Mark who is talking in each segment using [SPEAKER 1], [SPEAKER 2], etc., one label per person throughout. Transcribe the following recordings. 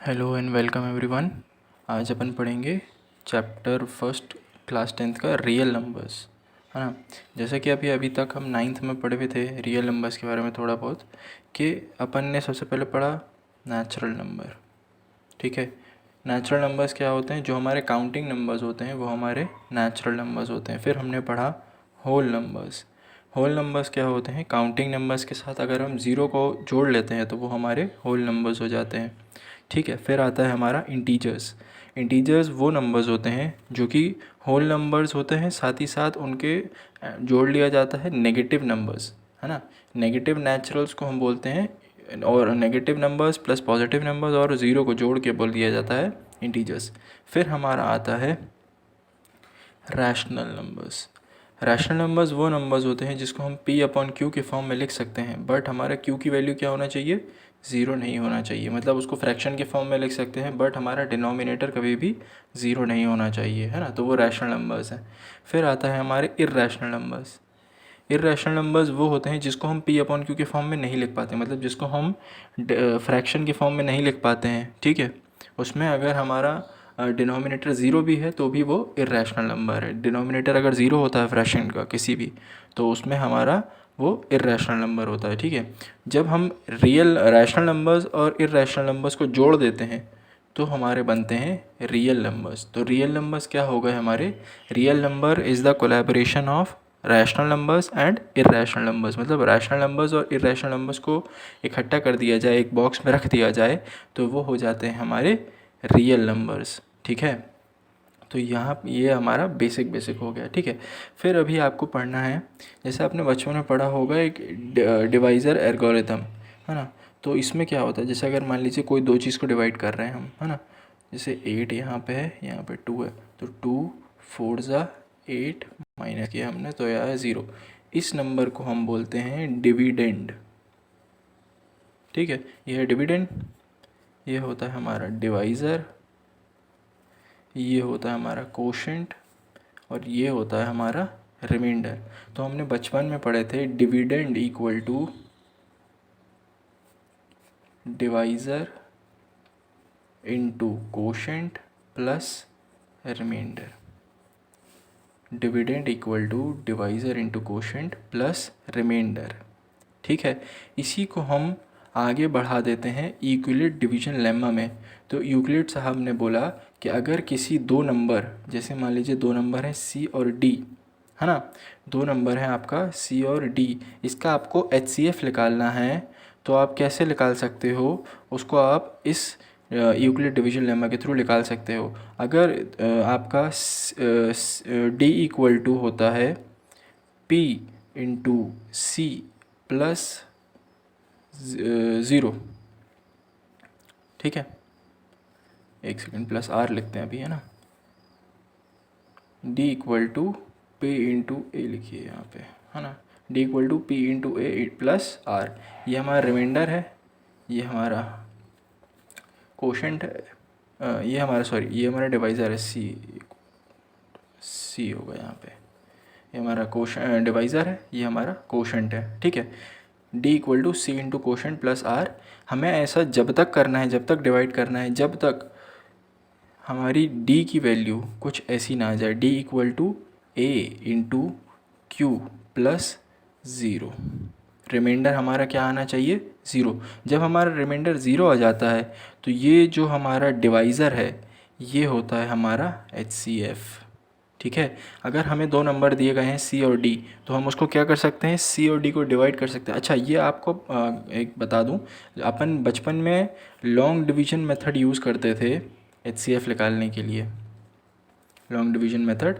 [SPEAKER 1] Hello and welcome everyone. आज अपन पढ़ेंगे chapter first class 10th का रियल नंबर्स, है ना। जैसे कि अभी तक हम 9th में पढ़े हुए थे रियल नंबर्स के बारे में थोड़ा बहुत, कि अपन ने सबसे पहले पढ़ा नेचुरल नंबर। ठीक है, नेचुरल नंबर्स क्या होते हैं? जो हमारे काउंटिंग नंबर्स होते हैं वो हमारे नेचुरल नंबर्स होते हैं। फिर हमने पढ़ा होल नंबर्स। होल नंबर्स क्या होते हैं? काउंटिंग नंबर्स के साथ अगर हम ज़ीरो को जोड़ लेते हैं तो वो हमारे होल नंबर्स हो जाते हैं। ठीक है, फिर आता है हमारा इंटीजर्स। इंटीजर्स वो नंबर्स होते हैं जो कि होल नंबर्स होते हैं, साथ ही साथ उनके जोड़ लिया जाता है नेगेटिव नंबर्स, है ना। नेगेटिव नेचुरल्स को हम बोलते हैं, और negative numbers plus positive numbers और ज़ीरो को जोड़ के बोल दिया जाता है इंटीजर्स। फिर हमारा आता है रैशनल नंबर्स। रैशनल नंबर्स वो नंबर्स होते हैं जिसको हम p अपॉन क्यू के फॉर्म में लिख सकते हैं, बट हमारा q की वैल्यू क्या होना चाहिए? ज़ीरो नहीं होना चाहिए। मतलब उसको फ्रैक्शन के फॉर्म में लिख सकते हैं, बट हमारा डिनोमिनेटर कभी भी ज़ीरो नहीं होना चाहिए, है ना। तो वो रैशनल नंबर्स हैं। फिर आता है हमारे इर्रेशनल नंबर्स। इर्रेशनल नंबर्स वो होते हैं जिसको हम p अपॉन क्यू के फॉर्म में नहीं लिख पाते, मतलब जिसको हम फ्रैक्शन के फॉर्म में नहीं लिख पाते हैं। ठीक है, उसमें अगर हमारा डिनोमिनेटर ज़ीरो भी है तो भी वो इर्रेशनल नंबर है। डिनोमिनेटर अगर ज़ीरो होता है फ्रैक्शन का किसी भी, तो उसमें हमारा वो इर्रेशनल नंबर होता है। ठीक है, जब हम रियल रैशनल नंबर्स और इर्रेशनल नंबर्स को जोड़ देते हैं तो हमारे बनते हैं रियल नंबर्स। तो रियल नंबर्स क्या हो गए हमारे? Real number is the collaboration of rational numbers and irrational numbers. मतलब रैशनल नंबर्स और इर्रेशनल नंबर्स को इकट्ठा कर दिया जाए, एक बॉक्स में रख दिया जाए, तो वो हो जाते हैं हमारे रियल नंबर्स। ठीक है, तो यहाँ ये हमारा बेसिक हो गया। ठीक है, फिर अभी आपको पढ़ना है, जैसे आपने बचपन में पढ़ा होगा, एक डिवाइज़र एल्गोरिथम, है ना। तो इसमें क्या होता है, जैसे अगर मान लीजिए कोई दो चीज़ को डिवाइड कर रहे हैं हम, है ना। जैसे 8 यहाँ पे है, यहाँ पे 2 है, तो 2 4 ज़ा 8 माइनस किया हमने तो यह है 0। इस नंबर को हम बोलते हैं डिविडेंड। ठीक है, ये है डिविडेंड, ये होता है हमारा डिवाइज़र, ये होता है हमारा कोशेंट, और ये होता है हमारा रिमाइंडर। तो हमने बचपन में पढ़े थे dividend equal to divisor into quotient plus remainder. Dividend equal to divisor into quotient plus remainder. ठीक है, इसी को हम आगे बढ़ा देते हैं यूक्लिड डिवीजन लेमा में। तो यूक्लिड साहब ने बोला कि अगर किसी दो नंबर, जैसे मान लीजिए दो नंबर हैं सी और डी, है ना। दो नंबर हैं आपका सी और डी, इसका आपको HCF निकालना है। तो आप कैसे निकाल सकते हो उसको? आप इस यूक्लिड डिवीजन लेमा के थ्रू निकाल सकते हो। अगर आपका डी इक्वल टू होता है P into C plus zero. ठीक है, एक सेकेंड, प्लस आर लिखते हैं अभी, है ना। D equal to P into A लिखिए यहाँ पे, है ना। D equal to P into A plus R, ये हमारा रिमाइंडर है, ये हमारा कोशेंट है, ये हमारा सॉरी ये हमारा डिवाइज़र है, सी होगा यहाँ पे। ये हमारा डिवाइज़र है, ये हमारा कोशेंट है। ठीक है, D equal to C into quotient plus R. हमें ऐसा जब तक करना है, जब तक डिवाइड करना है, जब तक हमारी डी की वैल्यू कुछ ऐसी ना आ जाए, D equal to A into Q plus zero. Remainder हमारा क्या आना चाहिए? ज़ीरो। जब हमारा रिमाइंडर ज़ीरो आ जाता है तो ये जो हमारा डिवाइज़र है ये होता है हमारा HCF। ठीक है, अगर हमें दो नंबर दिए गए हैं सी और डी, तो हम उसको क्या कर सकते हैं? सी और डी को डिवाइड कर सकते हैं। अच्छा, ये आपको एक बता दूं, अपन बचपन में लॉन्ग डिवीजन मेथड यूज़ करते थे HCF निकालने के लिए। लॉन्ग डिवीजन मेथड,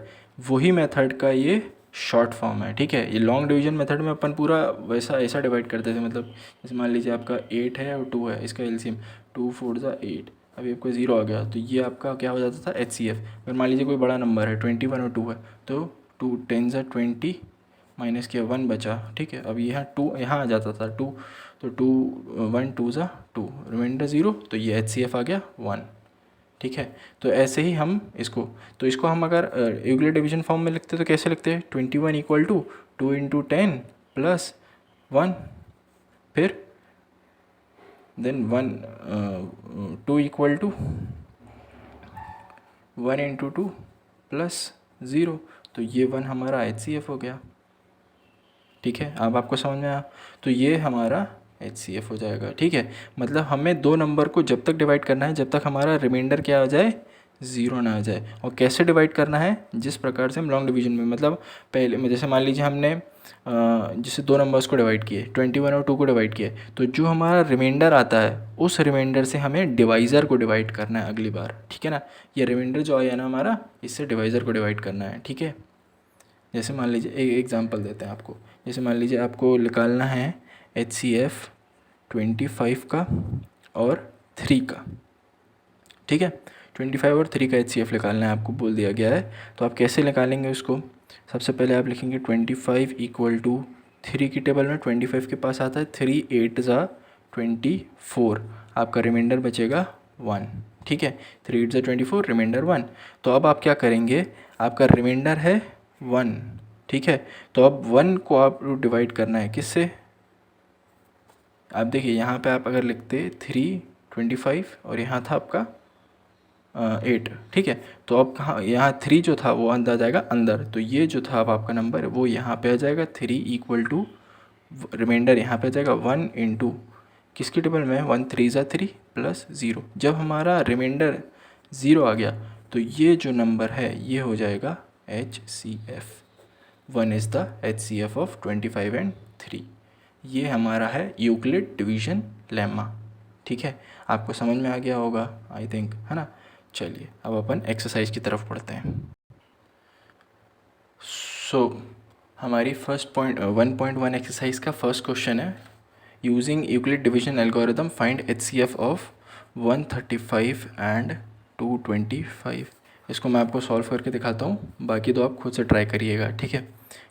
[SPEAKER 1] वही मेथड का ये शॉर्ट फॉर्म है। ठीक है, ये लॉन्ग डिवीजन मेथड में अपन पूरा वैसा ऐसा डिवाइड करते थे, मतलब जैसे मान लीजिए आपका 8 है और 2 है, इसका एलसीएम 2 4 ज़ा 8, अभी आपका 0 आ गया तो ये आपका क्या हो जाता था? HCF। अगर मान लीजिए कोई बड़ा नंबर है 21 और 2 है, तो 2 10 ज़ा 20 माइनस किया 1 बचा। ठीक है, अब यहाँ 2 यहाँ आ जाता था 2, तो 2 1 2 ज़ा 2, रिमाइंडर 0, तो ये HCF आ गया 1। ठीक है, तो ऐसे ही हम इसको, तो इसको हम अगर यूक्लिड डिवीजन फॉर्म में लिखते तो कैसे लिखते हैं? 21 इक्वल टू 2 इंटू 10 प्लस 1, फिर then 2 equal to 1 into 2 plus 0, तो ये 1 हमारा HCF हो गया। ठीक है, अब आपको समझ में आया। तो ये हमारा HCF हो जाएगा। ठीक है, मतलब हमें दो नंबर को जब तक डिवाइड करना है जब तक हमारा रिमाइंडर क्या आ जाए, ज़ीरो ना आ जाए। और कैसे डिवाइड करना है, जिस प्रकार से हम लॉन्ग डिवीजन में, मतलब पहले में जैसे मान लीजिए हमने जैसे दो नंबर्स को डिवाइड किए, 21 और 2 को डिवाइड किए, तो जो हमारा रिमाइंडर आता है उस रिमाइंडर से हमें डिवाइज़र को डिवाइड करना है अगली बार। ठीक है ना, ये रिमाइंडर जो आया ना हमारा, इससे डिवाइज़र को डिवाइड करना है। ठीक है, जैसे मान लीजिए एक एग्जांपल देते हैं आपको। जैसे मान लीजिए आपको निकालना है HCF 25 का और 3 का। ठीक है, 25 और 3 का HCF निकालना है आपको, बोल दिया गया है। तो आप कैसे निकालेंगे उसको, सबसे पहले आप लिखेंगे 25 इक्वल टू 3 की टेबल में 25 के पास आता है 3 8 ज़ा 24, आपका रिमाइंडर बचेगा 1। ठीक है, 3 8 ज़ा 24, रिमाइंडर 1। तो अब आप क्या करेंगे, आपका रिमाइंडर है 1। ठीक है, तो अब 1 को आप डिवाइड करना है किससे, आप देखिए यहाँ पे आप अगर लिखते 3 25 और यहाँ था आपका 8। ठीक है, तो अब कहाँ, यहाँ 3 जो था वो अंदर आ जाएगा अंदर, तो ये जो था अब आपका नंबर वो यहाँ पे आ जाएगा 3 इक्वल टू, रिमाइंडर यहाँ पे आ जाएगा 1 इंटू किसकी टेबल में, 1 3 ज़ा 3 प्लस 0। जब हमारा रिमाइंडर 0 आ गया तो ये जो नंबर है ये हो जाएगा HCF। 1 is the HCF of 25 and 3। ये हमारा है यूक्लिड डिवीजन लेम्मा। ठीक है, आपको समझ में आ गया होगा आई थिंक, है ना। चलिए अब अपन एक्सरसाइज की तरफ पढ़ते हैं। हमारी फर्स्ट 1.1 एक्सरसाइज का फर्स्ट क्वेश्चन है, using Euclid division algorithm find HCF of 135 and 225। इसको मैं आपको सॉल्व करके दिखाता हूँ, बाकी तो आप खुद से ट्राई करिएगा। ठीक है,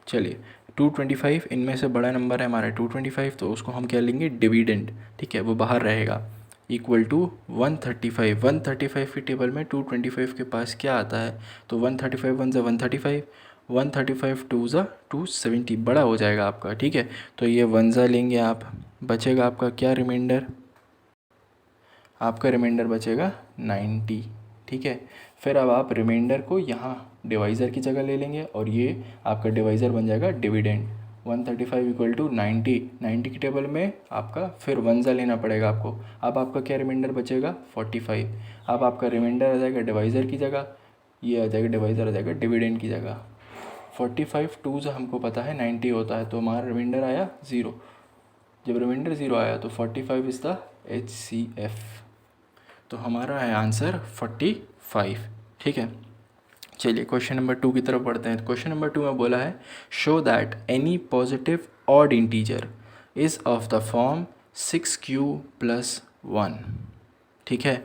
[SPEAKER 1] चलिए 225, इनमें से बड़ा नंबर है हमारा 225, तो उसको हम क्या लेंगे, डिविडेंड। ठीक है, वो बाहर रहेगा, इक्वल टू 135। 135 की टेबल में 225 के पास क्या आता है, तो 135 1 ज़ा 135, 135 2 ज़ा 270, बड़ा हो जाएगा आपका। ठीक है, तो ये 1 ज़ा लेंगे आप, बचेगा आपका क्या रिमाइंडर, आपका रिमाइंडर बचेगा 90। ठीक है, फिर अब आप रिमाइंडर को यहाँ डिवाइज़र की जगह ले लेंगे और ये आपका डिवाइज़र बन जाएगा डिविडेंड। 135 इक्वल टू 90, 90 की टेबल में आपका फिर 1 ज़ा लेना पड़ेगा आपको। अब आपका क्या रिमाइंडर बचेगा, 45। अब आपका रिमाइंडर आ जाएगा डिवाइज़र की जगह, ये आ जाएगा डिवाइज़र आ जाएगा डिविडेंड की जगह। 45 2 ज़ा हमको पता है 90 होता है, तो हमारा रिमाइंडर आया 0। जब रिमाइंडर 0 आया तो 45 इज़ द HCF। तो हमारा है आंसर 45। ठीक है, चलिए क्वेश्चन नंबर 2 की तरफ बढ़ते हैं। क्वेश्चन नंबर 2 में बोला है, show that any positive odd integer is of the form 6q plus 1। ठीक है,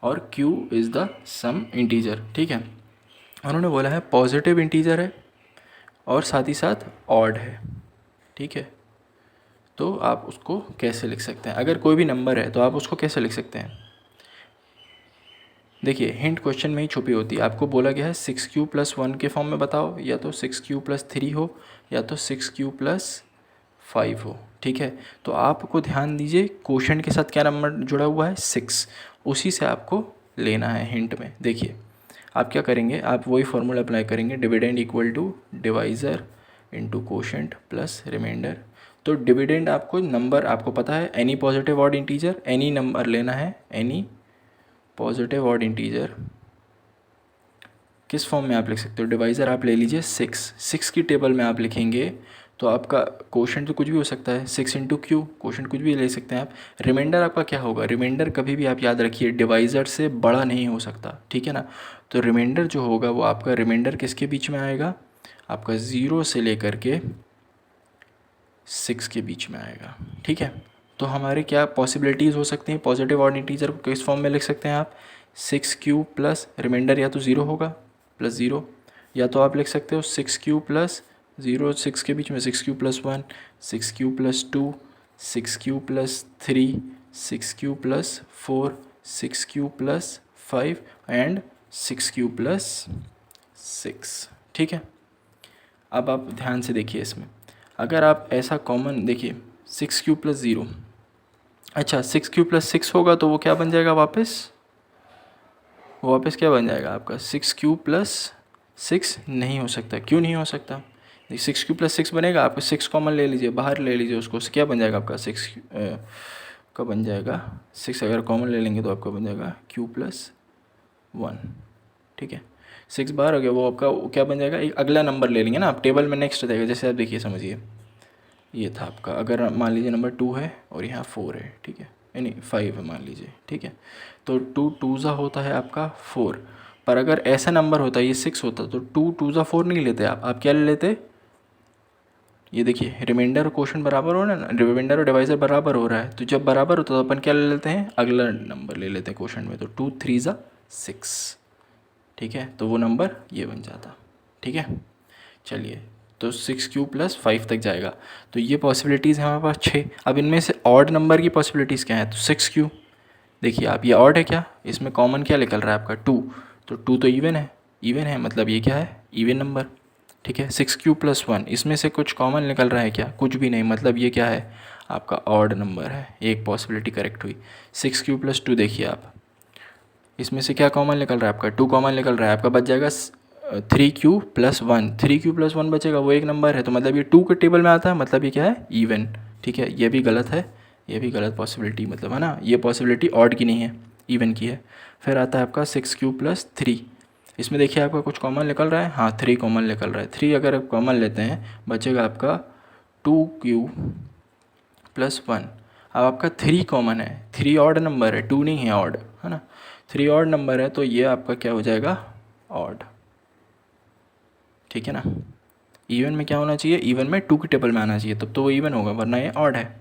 [SPEAKER 1] और q is the some integer. ठीक है, उन्होंने बोला है पॉजिटिव इंटीजर है और साथ ही साथ ऑड है। ठीक है, तो आप उसको कैसे लिख सकते हैं, अगर कोई भी नंबर है तो आप उसको कैसे लिख सकते हैं। देखिए हिंट क्वेश्चन में ही छुपी होती है, आपको बोला गया है 6q प्लस 1 के फॉर्म में बताओ, या तो 6q प्लस 3 हो या तो 6q प्लस 5 हो। ठीक है, तो आपको ध्यान दीजिए क्वेश्चन के साथ क्या नंबर जुड़ा हुआ है, 6, उसी से आपको लेना है हिंट में। देखिए आप क्या करेंगे, आप वही फॉर्मूला अप्लाई करेंगे, dividend equal to divisor into quotient plus remainder. तो डिविडेंड आपको नंबर आपको पता है, any positive odd integer, any number लेना है, एनी पॉजिटिव ऑड इंटीजर किस फॉर्म में आप लिख सकते हो, डिवाइज़र आप ले लीजिए 6 की टेबल में आप लिखेंगे तो आपका क्वोशंट तो कुछ भी हो सकता है, 6 इंटू क्यू, क्वोशंट कुछ भी ले सकते हैं आप। रिमाइंडर आपका क्या होगा, रिमाइंडर कभी भी आप याद रखिए डिवाइज़र से बड़ा नहीं हो सकता। ठीक है ना, तो रिमाइंडर जो होगा वो आपका रिमाइंडर किसके बीच में आएगा, आपका 0 से लेकर के 6 के बीच में आएगा। ठीक है, तो हमारे क्या पॉसिबिलिटीज़ हो सकती हैं, पॉजिटिव ऑड इंटीजर को किस फॉर्म में लिख सकते हैं आप, 6q प्लस रिमाइंडर या तो 0 होगा प्लस 0, या तो आप लिख सकते हो 6q प्लस 0, 6 के बीच में 6q plus 1, 6q plus 2, 6q plus 3, 6q plus 4, 6q plus 5 and 6q plus 6। ठीक है, अब आप ध्यान से देखिए इसमें, अगर आप ऐसा कॉमन देखिए 6q प्लस 0, अच्छा 6 क्यू + 6 होगा तो वो क्या बन जाएगा वापस, वो वापस क्या बन जाएगा आपका 6 क्यू + 6 नहीं हो सकता। क्यों नहीं हो सकता, 6 क्यू + 6 बनेगा, आपको 6 कॉमन ले लीजिए, बाहर ले लीजिए उसको, क्या बन जाएगा आपका 6 का बन जाएगा 6 अगर कॉमन ले लेंगे तो आपका बन जाएगा Q+1। ठीक है, 6 बाहर हो गया, वो आपका क्या बन जाएगा, एक अगला नंबर ले लेंगे ना आप, टेबल में नेक्स्ट रहेगा। जैसे आप देखिए समझिए, ये था आपका, अगर मान लीजिए नंबर 2 है और यहाँ 4 है, ठीक है, नहीं 5 है मान लीजिए, ठीक है, तो 2 2 होता है आपका 4। पर अगर ऐसा नंबर होता ये 6 होता तो 2 2 4 नहीं लेते आप क्या ले लेते, ये देखिए रिमाइंडर और क्वोशंट बराबर हो रहा है ना, रिमाइंडर और डिवाइजर बराबर हो रहा है, तो जब बराबर होता है तो अपन क्या ले लेते हैं, अगला नंबर ले लेते हैं क्वोशंट में, तो 2 3 6। ठीक है, तो वो नंबर ये बन जाता। ठीक है, चलिए, तो 6 क्यू + 5 तक जाएगा। तो ये पॉसिबिलिटीज़ हैं हमारे पास 6। अब इनमें से ऑड नंबर की पॉसिबिलिटीज़ क्या है, तो 6 क्यू, देखिए आप ये ऑड है क्या, इसमें कॉमन क्या निकल रहा है आपका 2, तो 2 तो इवन है मतलब ये क्या है, इवन नंबर। ठीक है, 6 क्यू + 1, इसमें से कुछ कॉमन निकल रहा है क्या, कुछ भी नहीं, मतलब ये क्या है आपका ऑड नंबर है, एक पॉसिबिलिटी करेक्ट हुई। 6 क्यू + 2 देखिए आप, इसमें से क्या कॉमन निकल रहा है आपका, 2 कॉमन निकल रहा है, आपका बच जाएगा 3 क्यू + 1। 3 क्यू + 1 बचेगा, वो एक नंबर है, तो मतलब ये 2 के टेबल में आता है, मतलब ये क्या है, इवन। ठीक है, ये भी गलत है, ये भी गलत पॉसिबिलिटी, मतलब है ना, ये पॉसिबिलिटी ऑड की नहीं है, इवन की है। फिर आता है आपका 6 क्यू + 3, इसमें देखिए आपका कुछ कॉमन निकल रहा है, हाँ 3 कॉमन निकल रहा है। 3 अगर आप कॉमन लेते हैं बचेगा आपका 2 क्यू + 1। अब आपका 3 कॉमन है, 3 ऑड नंबर है, 2 नहीं है ऑड, है ना, 3 ऑड नंबर है, तो ये आपका क्या हो जाएगा, ऑड। ठीक है ना, इवन में क्या होना चाहिए, इवन में 2 की टेबल में आना चाहिए, तब तो वो इवन होगा, वरना ये ऑड है।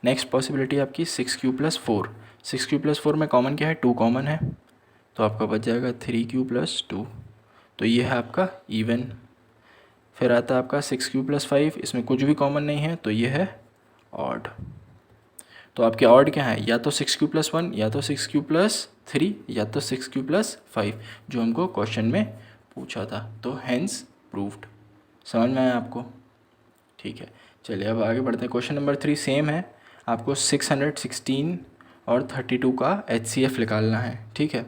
[SPEAKER 1] नेक्स्ट पॉसिबिलिटी आपकी 6 क्यू + 4। 6 क्यू + 4 में कॉमन क्या है, 2 कॉमन है, तो आपका बच जाएगा 3 क्यू + 2, तो ये है आपका इवन। फिर आता है आपका 6 क्यू + 5, इसमें कुछ भी कॉमन नहीं है, तो ये है ऑड। तो आपके ऑड क्या है, या तो 6 क्यू + 1, या तो 6 क्यू + 3, या तो 6 क्यू + 5, जो हमको क्वेश्चन में पूछा था। तो हैंस प्रूव्ड। समझ में आया आपको, ठीक है। चलिए अब आगे बढ़ते हैं। क्वेश्चन नंबर 3 सेम है, आपको 616 और 32 का HCF निकालना है। ठीक है,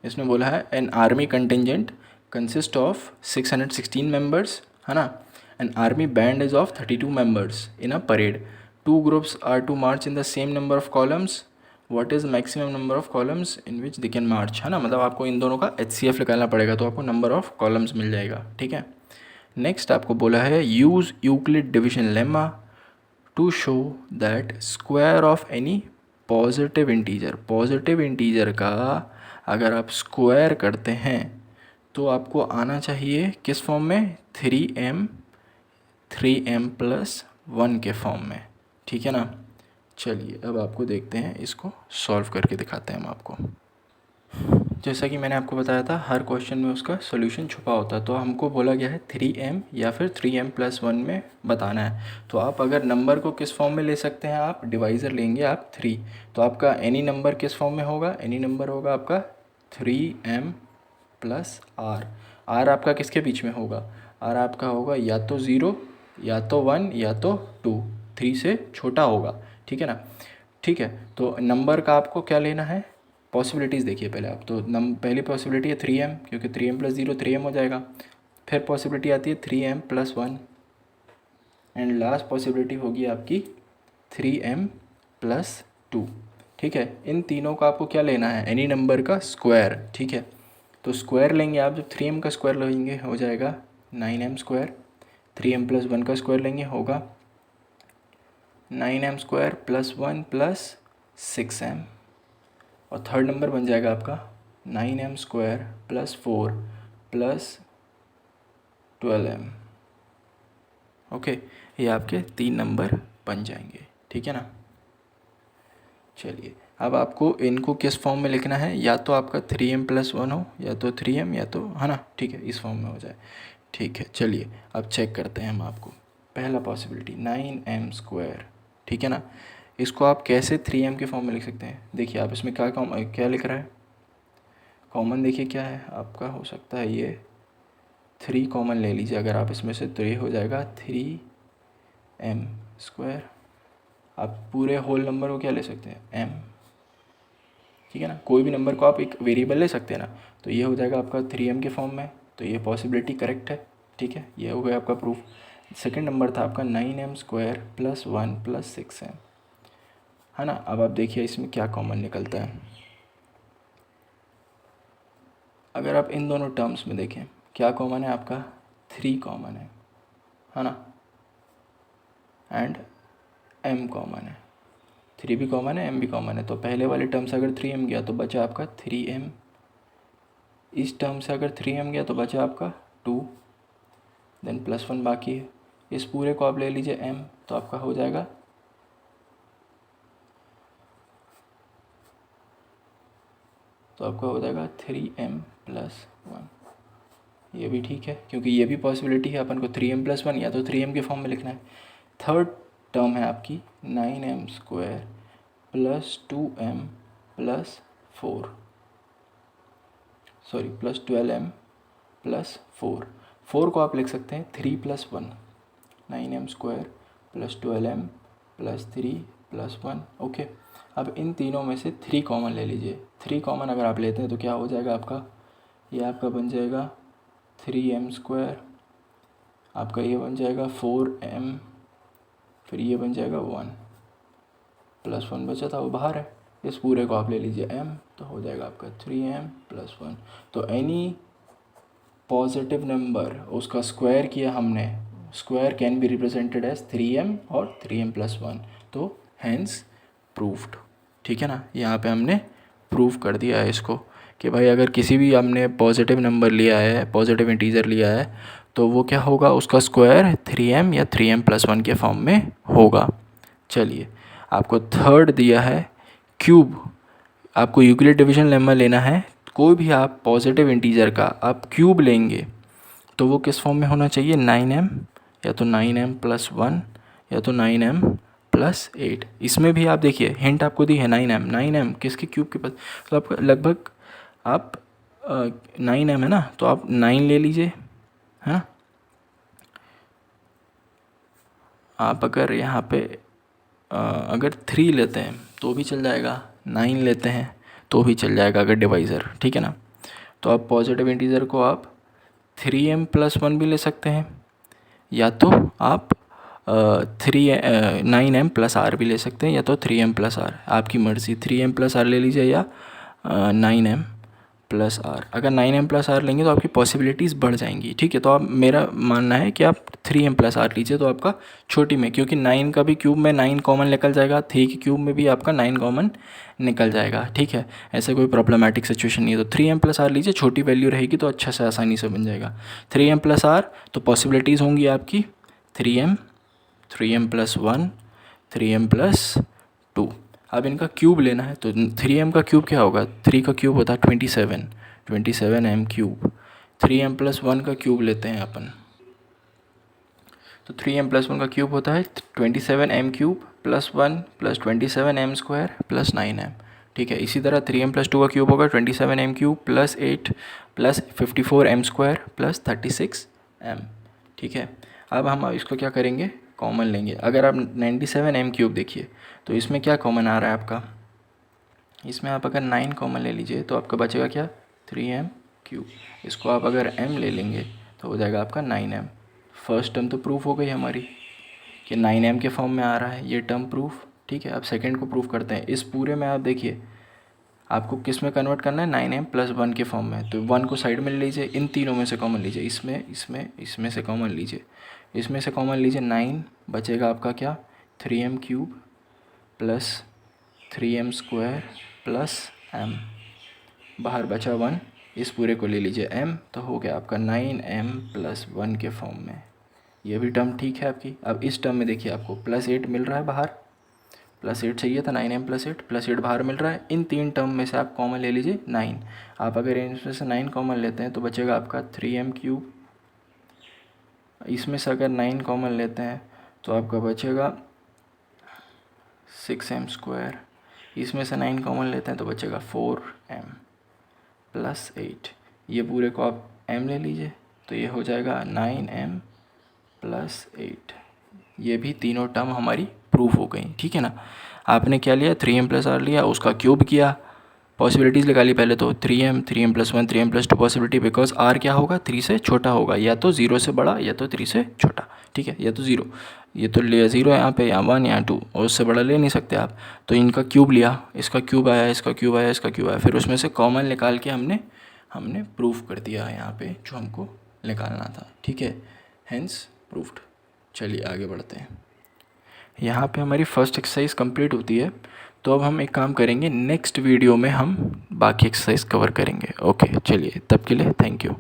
[SPEAKER 1] इसमें बोला है an army contingent consist of 616 members, है ना, an army band is of 32 members in a parade, 2 groups are to march in the same number of columns, what is maximum number of columns in which they can march, है ना, मतलब आपको इन दोनों का HCF निकालना पड़ेगा, तो आपको नंबर ऑफ कॉलम्स मिल जाएगा। ठीक है, नेक्स्ट आपको बोला है use Euclid division lemma to show that square of any positive integer, positive integer का अगर आप स्क्वायर करते हैं तो आपको आना चाहिए किस फॉर्म में, 3m + 1 के फॉर्म में। ठीक है ना, चलिए अब आपको देखते हैं, इसको सॉल्व करके दिखाते हैं हम आपको। जैसा कि मैंने आपको बताया था हर क्वेश्चन में उसका सॉल्यूशन छुपा होता है, तो हमको बोला गया है 3m या फिर 3m + 1 में बताना है। तो आप अगर नंबर को किस फॉर्म में ले सकते हैं, आप डिवाइज़र लेंगे आप 3, तो आपका एनी नंबर किस फॉर्म में होगा, एनी नंबर होगा आपका 3m + r। r आपका किसके बीच में होगा, r आपका होगा या तो 0 या तो 1 या तो 2, 3 से छोटा होगा। ठीक है ना, ठीक है, तो नंबर का आपको क्या लेना है, पॉसिबिलिटीज़ देखिए पहले आप, तो पहली पॉसिबिलिटी है 3m, क्योंकि 3m + 0 3m हो जाएगा। फिर पॉसिबिलिटी आती है 3m + 1, एंड लास्ट पॉसिबिलिटी होगी आपकी 3m + 2। ठीक है, इन तीनों का आपको क्या लेना है, एनी नंबर का स्क्वायर। ठीक है, तो स्क्वायर लेंगे आप, जब 3m का स्क्वायर लेंगे हो जाएगा 9m², 3m + 1 का स्क्वायर लेंगे होगा 9m² + 1 + 6m, और थर्ड नंबर बन जाएगा आपका 9m² + 4 + 12m। ओके, ये आपके 3 नंबर बन जाएंगे। ठीक है ना, चलिए अब आपको इनको किस फॉर्म में लिखना है, या तो आपका 3m + 1 हो, या तो 3m, या तो, है ना, ठीक है, इस फॉर्म में हो जाए। ठीक है, चलिए अब चेक करते हैं हम आपको। पहला पॉसिबिलिटी 9m², ठीक है ना, इसको आप कैसे 3m के फॉर्म में लिख सकते हैं, देखिए आप इसमें क्या लिख रहा है, कॉमन देखिए क्या है आपका, हो सकता है ये 3 कॉमन ले लीजिए अगर आप इसमें से, तो ये हो जाएगा 3m²। आप पूरे होल नंबर को क्या ले सकते हैं, m, ठीक है ना। कोई भी नंबर को आप एक वेरिएबल ले सकते हैं ना, तो ये हो जाएगा आपका 3m के फॉर्म में, तो ये पॉसिबिलिटी करेक्ट है, ठीक है। ये हो गया आपका प्रूफ। सेकंड नंबर था आपका 9m² + 1 + 6m, है ना। अब आप देखिए इसमें क्या कॉमन निकलता है। अगर आप इन दोनों टर्म्स में देखें क्या कॉमन है आपका, 3 कॉमन है ना, एंड m कॉमन है। 3 भी कॉमन है, m भी कॉमन है, तो पहले वाले टर्म से अगर 3m गया तो बचा आपका 3m, इस टर्म से अगर 3m गया तो बचा आपका 2, देन +1 बाकी है। इस पूरे को आप ले लीजिए m, तो आपका हो जाएगा, तो आपका हो जाएगा 3m + 1। ये भी ठीक है, क्योंकि ये भी पॉसिबिलिटी है, अपन को 3m + 1 या तो 3m के फॉर्म में लिखना है। थर्ड टर्म है आपकी 9m² + 2m + 4, सॉरी +12m + 4। 4 को आप लिख सकते हैं 3 + 1, 9m² + 12m + 3 + 1, ओके। अब इन तीनों में से 3 कॉमन ले लीजिए। 3 कॉमन अगर आप लेते हैं तो क्या हो जाएगा आपका, ये आपका बन जाएगा 3m², आपका ये बन जाएगा 4m, फिर ये बन जाएगा 1, +1 बचा था वो बाहर है। इस पूरे को आप ले लीजिए m, तो हो जाएगा आपका 3m + 1। तो एनी पॉजिटिव नंबर उसका स्क्वायर किया हमने, square can be represented as 3m और 3m + 1, तो हैंस प्रूव्ड, ठीक है ना। यहाँ पे हमने प्रूव कर दिया है इसको कि भाई अगर किसी भी हमने पॉजिटिव नंबर लिया है, पॉजिटिव इंटीजर लिया है, तो वो क्या होगा, उसका स्क्वायर 3m या 3m + 1 के फॉर्म में होगा। चलिए, आपको थर्ड दिया है क्यूब। आपको यूक्लिड डिवीजन लेमा लेना है, कोई भी आप पॉजिटिव इंटीजर का आप क्यूब लेंगे तो वो किस फॉर्म में होना चाहिए, 9m, या तो 9m + 1 या तो 9m + 8। इसमें भी आप देखिए हिंट आपको दी है 9m किसके क्यूब के पास, तो आपका लगभग आप 9m है ना, तो आप 9 ले लीजिए, है ना। आप अगर यहाँ पे अगर 3 लेते हैं तो भी चल जाएगा, 9 लेते हैं तो भी चल जाएगा अगर डिवाइज़र, ठीक है ना। तो आप पॉजिटिव इंटीजर को आप 3m + 1 भी ले सकते हैं, या तो आप 9m + r भी ले सकते हैं, या तो 3m + r, आपकी मर्ज़ी। 3m + r ले लीजिए या 9m + r। अगर 9m + r लेंगे तो आपकी पॉसिबिलिटीज़ बढ़ जाएंगी, ठीक है। तो आप, मेरा मानना है कि आप 3m + r लीजिए, तो आपका छोटी में, क्योंकि 9 का भी क्यूब में 9 कॉमन निकल जाएगा, 3 के क्यूब में भी आपका 9 कॉमन निकल जाएगा, ठीक है। ऐसे कोई प्रॉब्लमेटिक सिचुएशन नहीं है, तो 3m + r लीजिए, छोटी वैल्यू रहेगी तो अच्छा से आसानी से बन जाएगा। 3m + r, तो पॉसिबिलिटीज़ होंगी आपकी 3m, 3m + 1, 3m + 2। अब इनका क्यूब लेना है, तो 3m का क्यूब क्या होगा, 3 का क्यूब होता है 27, 27m³। 3m + 1 का क्यूब लेते हैं अपन, तो 3m + 1 का क्यूब होता है 27m³ + 1 + 27m² + 9m, ठीक है। इसी तरह 3m + 2 का क्यूब होगा 27m³ + 8 + 54m² + 36m, ठीक है। अब हम इसको क्या करेंगे, कॉमन लेंगे। अगर आप 97m³ देखिए तो इसमें क्या कॉमन आ रहा है आपका, इसमें आप अगर 9 कॉमन ले लीजिए तो आपका बचेगा क्या, 3m³। इसको आप अगर m ले लेंगे तो हो जाएगा आपका 9m। फर्स्ट टर्म तो प्रूफ हो गई हमारी कि 9m के फॉर्म में आ रहा है, ये टर्म प्रूफ, ठीक है। अब सेकंड को प्रूफ करते हैं। इस पूरे में आप देखिए आपको किस में कन्वर्ट करना है, 9m + 1 के फॉर्म में, तो 1 को साइड में ले लीजिए, इन तीनों में से कॉमन लीजिए, इसमें से कॉमन लीजिए, इसमें से कॉमन लीजिए 9, बचेगा आपका क्या, 3m³ + 3m² + m, बाहर बचा 1, इस पूरे को ले लीजिए m, तो हो गया आपका 9m + 1 के फॉर्म में। ये भी टर्म ठीक है आपकी। अब इस टर्म में देखिए आपको +8 मिल रहा है बाहर, +8 चाहिए था, 9m + 8, +8 बाहर मिल रहा है। इन 3 टर्म में से आप कॉमन ले लीजिए 9। आप अगर इनमें से 9 कॉमन लेते हैं तो बचेगा आपका 3m³। इसमें से अगर 9 कॉमन लेते हैं तो आपका बचेगा 6m²। इसमें से 9 कॉमन लेते हैं तो बचेगा 4m + 8। ये पूरे को आप m ले लीजिए, तो ये हो जाएगा 9m + 8, ये भी तीनों टर्म हमारी प्रूफ हो गई, ठीक है ना। आपने क्या लिया, 3m+r लिया, उसका क्यूब किया, पॉसिबिलिटीज़ निकाली पहले तो 3m, 3m+1, 3m+2 possibility, because r क्या होगा, 3 से छोटा होगा, या तो 0 से बड़ा या तो 3 से छोटा, ठीक है, या तो 0, ये तो ले 0 यहाँ पे, या 1 या 2, और उससे बड़ा ले नहीं सकते आप। तो इनका क्यूब लिया, इसका क्यूब आया, इसका क्यूब आया, इसका क्यूब आया, फिर उसमें से कॉमन निकाल के हमने प्रूफ कर दिया यहाँ पे जो हमको निकालना था, ठीक है, हेंस प्रूफ्ड। चलिए आगे बढ़ते हैं। यहाँ पे हमारी फर्स्ट एक्सरसाइज कंप्लीट होती है। तो अब हम एक काम करेंगे, नेक्स्ट वीडियो में हम बाकी एक्सरसाइज कवर करेंगे। ओके, चलिए तब के लिए थैंक यू।